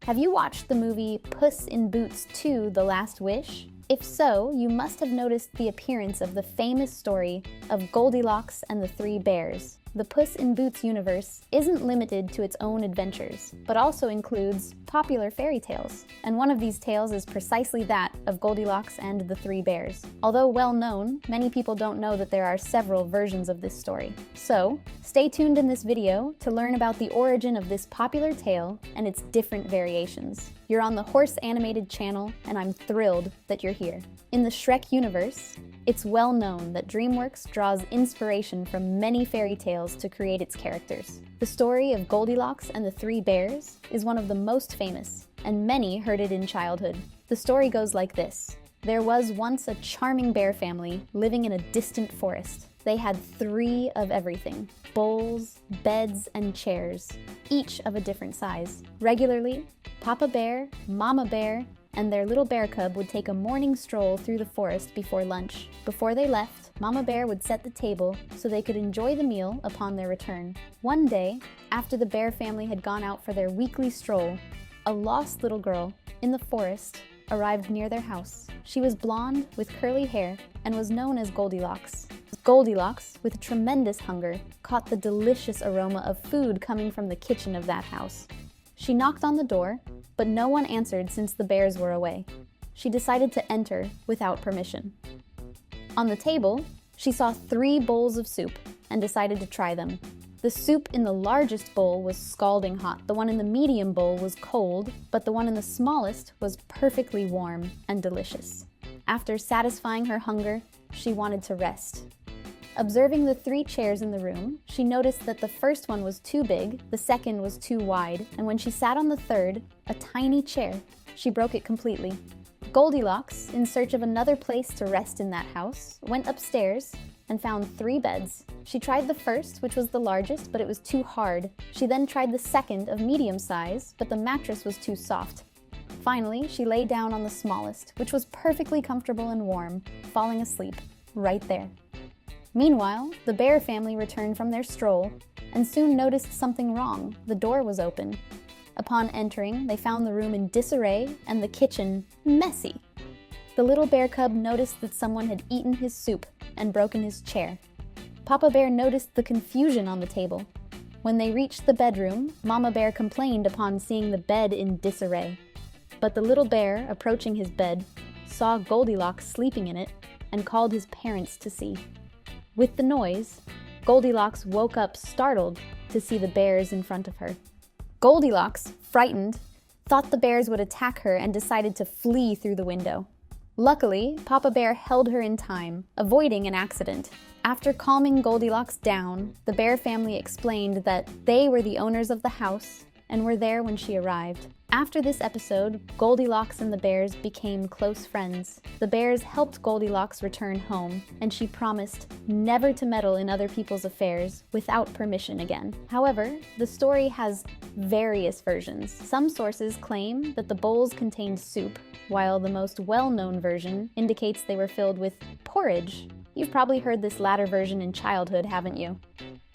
Have you watched the movie Puss in Boots 2: The Last Wish? If so, you must have noticed the appearance of the famous story of Goldilocks and the Three Bears. The Puss in Boots universe isn't limited to its own adventures, but also includes popular fairy tales. And one of these tales is precisely that of Goldilocks and the Three Bears. Although well known, many people don't know that there are several versions of this story. So, stay tuned in this video to learn about the origin of this popular tale and its different variations. You're on the Horse Animated channel, and I'm thrilled that you're here. In the Shrek universe, it's well known that DreamWorks draws inspiration from many fairy tales to create its characters. The story of Goldilocks and the Three Bears is one of the most famous, and many heard it in childhood. The story goes like this. There was once a charming bear family living in a distant forest. They had 3 of everything: bowls, beds, and chairs, each of a different size. Regularly, Papa Bear, Mama Bear, and their little bear cub would take a morning stroll through the forest before lunch. Before they left, Mama Bear would set the table so they could enjoy the meal upon their return. One day, after the bear family had gone out for their weekly stroll, a lost little girl in the forest arrived near their house. She was blonde with curly hair and was known as Goldilocks. Goldilocks, with tremendous hunger, caught the delicious aroma of food coming from the kitchen of that house. She knocked on the door, but no one answered since the bears were away. She decided to enter without permission. On the table, she saw 3 bowls of soup and decided to try them. The soup in the largest bowl was scalding hot. The one in the medium bowl was cold, but the one in the smallest was perfectly warm and delicious. After satisfying her hunger, she wanted to rest. Observing the 3 chairs in the room, she noticed that the first one was too big, the second was too wide, and when she sat on the third, a tiny chair, she broke it completely. Goldilocks, in search of another place to rest in that house, went upstairs and found 3 beds. She tried the first, which was the largest, but it was too hard. She then tried the second, of medium size, but the mattress was too soft. Finally, she lay down on the smallest, which was perfectly comfortable and warm, falling asleep right there. Meanwhile, the bear family returned from their stroll and soon noticed something wrong. The door was open. Upon entering, they found the room in disarray and the kitchen messy. The little bear cub noticed that someone had eaten his soup and broken his chair. Papa Bear noticed the confusion on the table. When they reached the bedroom, Mama Bear complained upon seeing the bed in disarray. But the little bear, approaching his bed, saw Goldilocks sleeping in it and called his parents to see. With the noise, Goldilocks woke up startled to see the bears in front of her. Goldilocks, frightened, thought the bears would attack her and decided to flee through the window. Luckily, Papa Bear held her in time, avoiding an accident. After calming Goldilocks down, the bear family explained that they were the owners of the house and were there when she arrived. After this episode, Goldilocks and the bears became close friends. The bears helped Goldilocks return home, and she promised never to meddle in other people's affairs without permission again. However, the story has various versions. Some sources claim that the bowls contained soup, while the most well-known version indicates they were filled with porridge. You've probably heard this latter version in childhood, haven't you?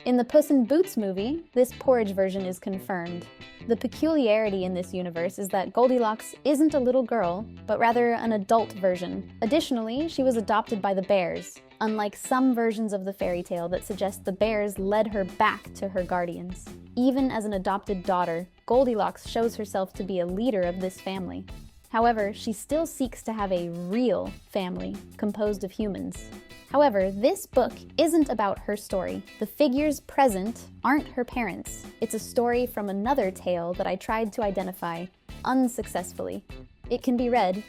In the Puss in Boots movie, this porridge version is confirmed. The peculiarity in this universe is that Goldilocks isn't a little girl, but rather an adult version. Additionally, she was adopted by the bears, unlike some versions of the fairy tale that suggest the bears led her back to her guardians. Even as an adopted daughter, Goldilocks shows herself to be a leader of this family. However, she still seeks to have a real family composed of humans. However, this book isn't about her story. The figures present aren't her parents. It's a story from another tale that I tried to identify, unsuccessfully. It can be read,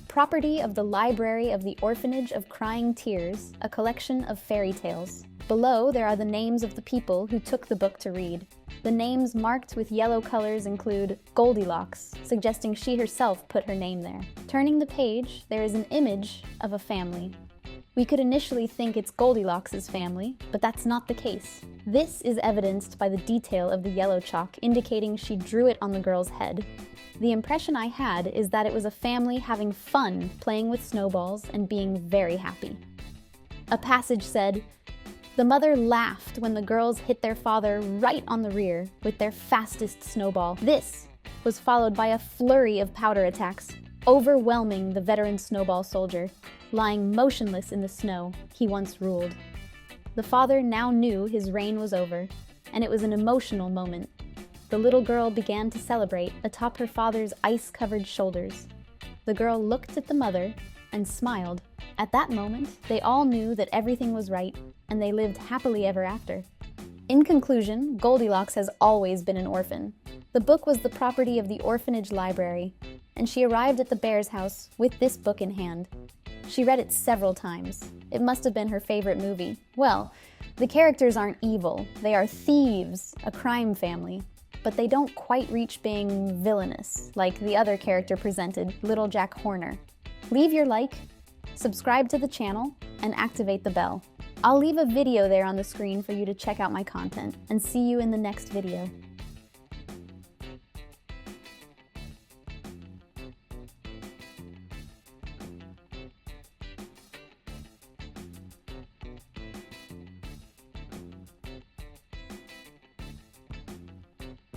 property of the Library of the Orphanage of Crying Tears, a collection of fairy tales. Below, there are the names of the people who took the book to read. The names marked with yellow colors include Goldilocks, suggesting she herself put her name there. Turning the page, there is an image of a family. We could initially think it's Goldilocks' family, but that's not the case. This is evidenced by the detail of the yellow chalk indicating she drew it on the girl's head. The impression I had is that it was a family having fun playing with snowballs and being very happy. A passage said, "The mother laughed when the girls hit their father right on the rear with their fastest snowball. This was followed by a flurry of powder attacks, overwhelming the veteran snowball soldier, lying motionless in the snow he once ruled. The father now knew his reign was over, and it was an emotional moment. The little girl began to celebrate atop her father's ice-covered shoulders. The girl looked at the mother and smiled. At that moment, they all knew that everything was right, and they lived happily ever after. In conclusion, Goldilocks has always been an orphan. The book was the property of the orphanage library, and she arrived at the bear's house with this book in hand. She read it several times. It must have been her favorite movie. Well, the characters aren't evil. They are thieves, a crime family. But they don't quite reach being villainous, like the other character presented, Little Jack Horner. Leave your like, subscribe to the channel, and activate the bell. I'll leave a video there on the screen for you to check out my content, and see you in the next video.